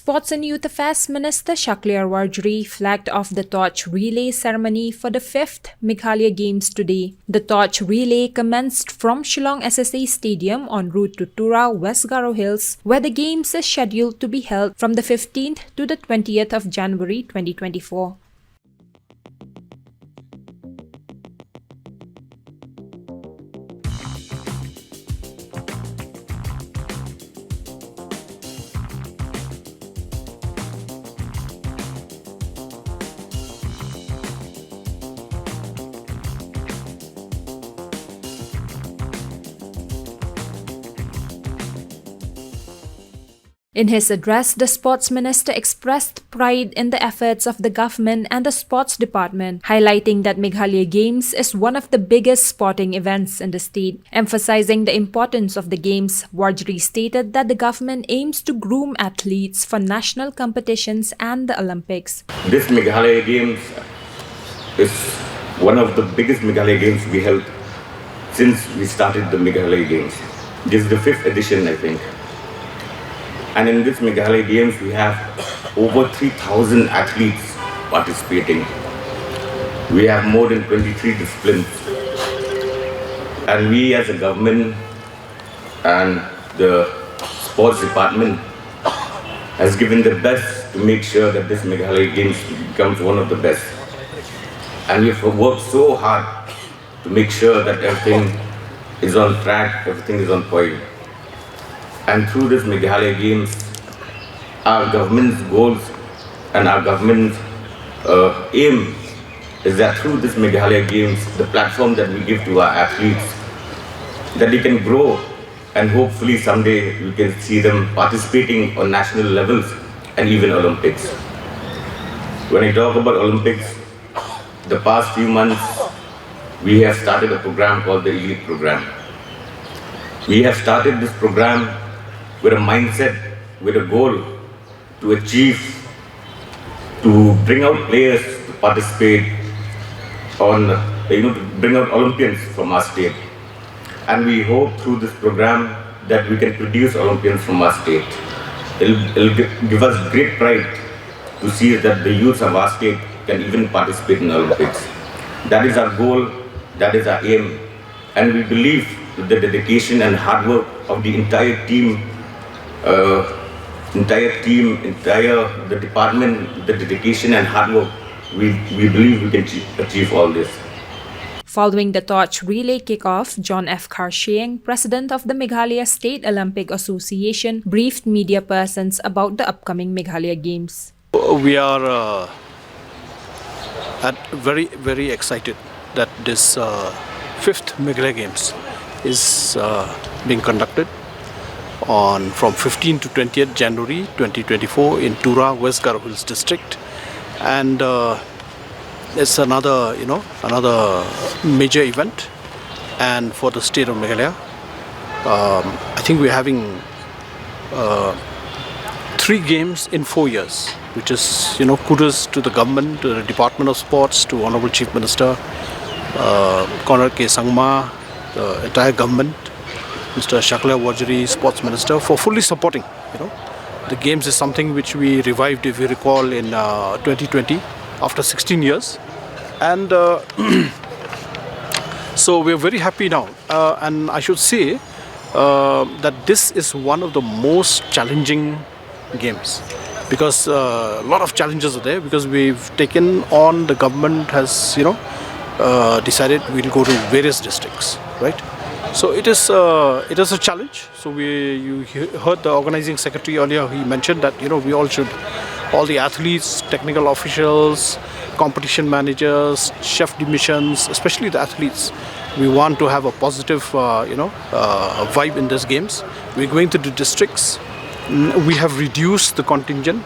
Sports and Youth Affairs Minister Shakliar flagged off the torch relay ceremony for the 5th Meghalaya Games today. The torch relay commenced from Shillong SSA Stadium en route to Tura, West Garo Hills, where the Games is scheduled to be held from the 15th to the 20th of January 2024. In his address, the Sports Minister expressed pride in the efforts of the government and the Sports Department, highlighting that Meghalaya Games is one of the biggest sporting events in the state. Emphasizing the importance of the Games, Wardry stated that the government aims to groom athletes for national competitions and the Olympics. This Meghalaya Games is one of the biggest Meghalaya Games we held since we started the Meghalaya Games. This is the 5th edition, I think. And in this Meghalaya Games, we have over 3,000 athletes participating. We have more than 23 disciplines. And we as a government and the Sports Department has given the best to make sure that this Meghalaya Games becomes one of the best. And we have worked so hard to make sure that everything is on track, everything is on point. And through this Meghalaya Games, our government's goals and our government's aim is that through this Meghalaya Games, the platform that we give to our athletes, that they can grow and hopefully someday we can see them participating on national levels and even Olympics. When I talk about Olympics, the past few months, we have started a program called the Elite Program. We have started this program with a mindset, with a goal to achieve, to bring out players to participate on, to bring out Olympians from our state. And we hope through this program that we can produce Olympians from our state. It'll give us great pride to see that the youths of our state can even participate in the Olympics. That is our goal, that is our aim. And we believe with the dedication and hard work of the entire team, the department, the dedication and hard work, we believe we can achieve all this. Following the torch relay kickoff, John F. Karshiang, president of the Meghalaya State Olympic Association, briefed media persons about the upcoming Meghalaya Games. We are very excited that this 5th Meghalaya Games is being conducted from 15th to 20th January 2024 in Tura, West Garo Hills district, and it's another major event, and for the state of Meghalaya, I think we're having 3 games in 4 years, which is kudos to the government, to the Department of Sports, to Honorable Chief Minister Conrad K. Sangma, the entire government, Mr. Shakliar, Sports Minister, for fully supporting. The Games is something which we revived, if you recall, in 2020 after 16 years, and so we're very happy now. And I should say that this is one of the most challenging games, because a lot of challenges are there, because we've taken on, the government has decided we'll go to various districts, right? So it is a challenge. So you heard the organizing secretary earlier, he mentioned that we all the athletes, technical officials, competition managers, chef de missions, especially the athletes, we want to have a positive vibe in these games. We're going to the districts. We have reduced the contingent.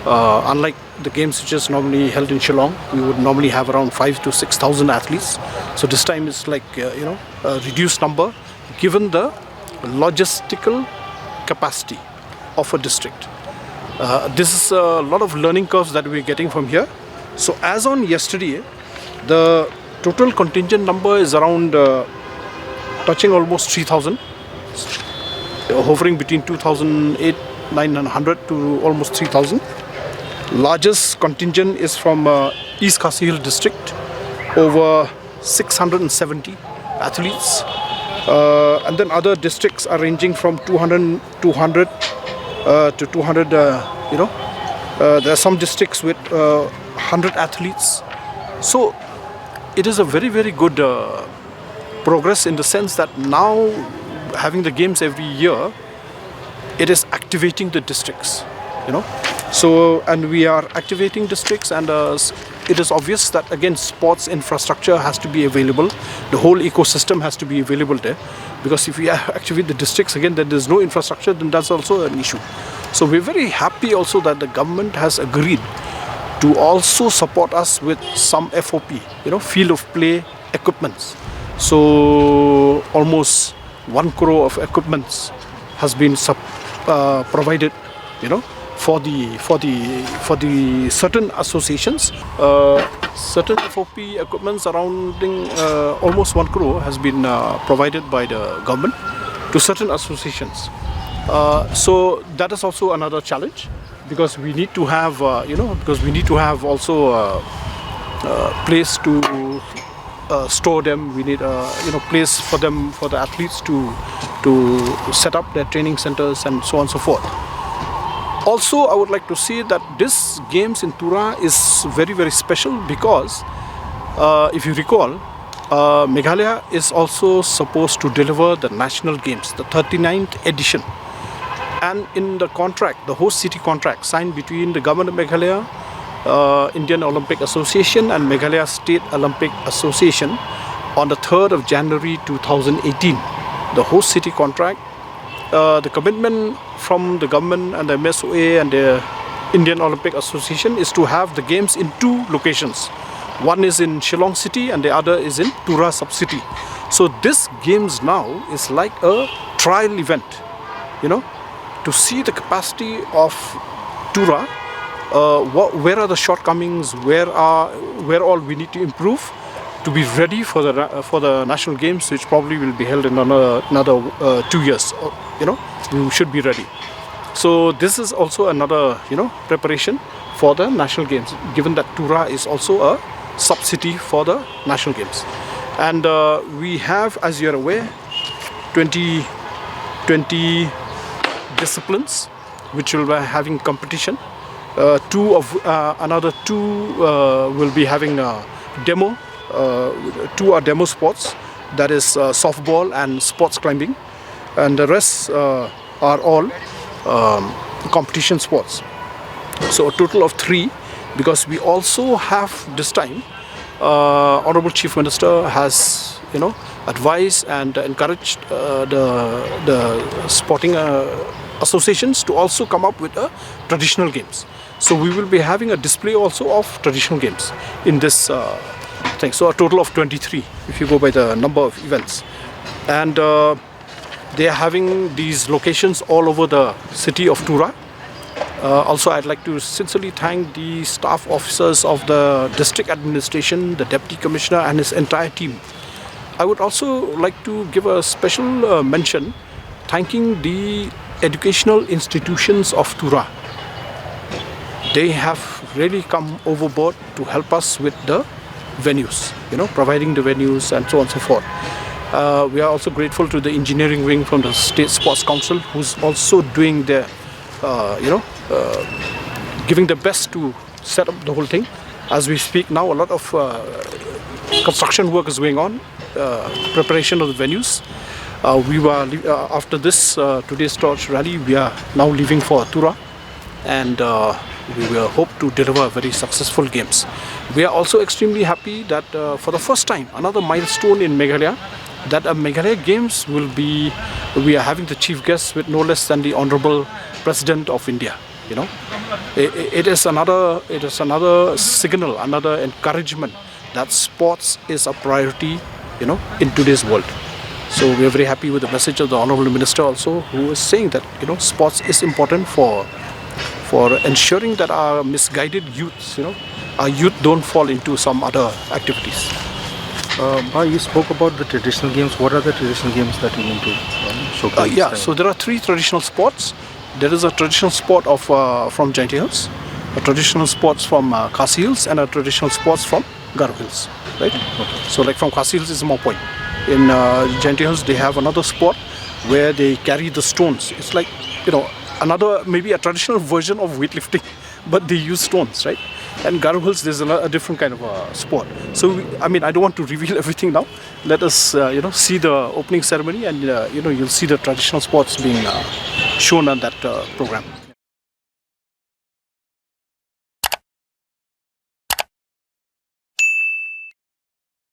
Unlike the games which is normally held in Shillong, we would normally have around 5,000 to 6,000 athletes. So this time it's like a reduced number, given the logistical capacity of a district. This is a lot of learning curves that we're getting from here. So as on yesterday, the total contingent number is around touching almost 3,000, hovering between 2,800 900 to almost 3,000. Largest contingent is from East Khasi Hill district, over 670 athletes. And then other districts are ranging from 200 to 200, there are some districts with 100 athletes. So it is a very, very good progress in the sense that now having the games every year, it is activating the districts, So, and we are activating districts, and it is obvious that again sports infrastructure has to be available. The whole ecosystem has to be available there, because if we activate the districts again, then there's no infrastructure, then that's also an issue. So we're very happy also that the government has agreed to also support us with some FOP, field of play equipments. So almost 1 crore of equipments has been provided, for the certain associations. Certain FOP equipment surrounding almost 1 crore has been provided by the government to certain associations. So that is also another challenge, because we need to have also a place to store them. We need place for them, for the athletes to set up their training centers and so on and so forth. Also, I would like to say that this games in Tura is very, very special because if you recall, Meghalaya is also supposed to deliver the national games, the 39th edition. And in the contract, the host city contract signed between the government of Meghalaya, Indian Olympic Association and Meghalaya State Olympic Association on the 3rd of January 2018. The host city contract, the commitment from the government and the MSOA and the Indian Olympic Association is to have the games in 2 locations. One is in Shillong city and the other is in Tura sub-city. So this games now is like a trial event, to see the capacity of Tura, where are the shortcomings, where all we need to improve to be ready for the national games, which probably will be held in another 2 years. We should be ready. So this is also another preparation for the national games, given that Tura is also a sub-city for the national games. And we have, as you are aware, 20 disciplines which will be having competition. Another two will be having a demo. 2 are demo sports, that is softball and sports climbing, and the rest are all competition sports. So a total of 3, because we also have this time Honorable Chief Minister has advised and encouraged the sporting associations to also come up with traditional games. So we will be having a display also of traditional games in this thing. So a total of 23 if you go by the number of events. And they are having these locations all over the city of Tura. Also, I'd like to sincerely thank the staff officers of the district administration, the deputy commissioner and his entire team. I would also like to give a special mention thanking the educational institutions of Tura. They have really come overboard to help us with the venues, providing the venues and so on and so forth. We are also grateful to the engineering wing from the State Sports Council, who's also doing their giving their best to set up the whole thing. As we speak now, a lot of construction work is going on, preparation of the venues. We were after this today's torch rally, we are now leaving for Tura, and we will hope to deliver very successful games. We are also extremely happy that for the first time, another milestone in Meghalaya, that Meghalaya Games will be, we are having the chief guest with no less than the Honorable President of India. It is another signal, another encouragement that sports is a priority, in today's world. So we are very happy with the message of the Honorable Minister also, who is saying that sports is important for ensuring that our misguided youths, our youth don't fall into some other activities. You spoke about the traditional games. What are the traditional games that you want to showcase? So there are 3 traditional sports. there is a traditional sport of from Jainti Hills, a traditional sports from Khasi Hills, and a traditional sports from Garo Hills, right? So like from Khasi Hills is more point. In Jainti Hills they have another sport where they carry the stones. It's like, you know, another maybe a traditional version of weightlifting, but they use stones, right? And Garo Hills, there's a different kind of sport. So I mean, I don't want to reveal everything now. Let us you know, see the opening ceremony, and you know, you'll see the traditional sports being shown on that program.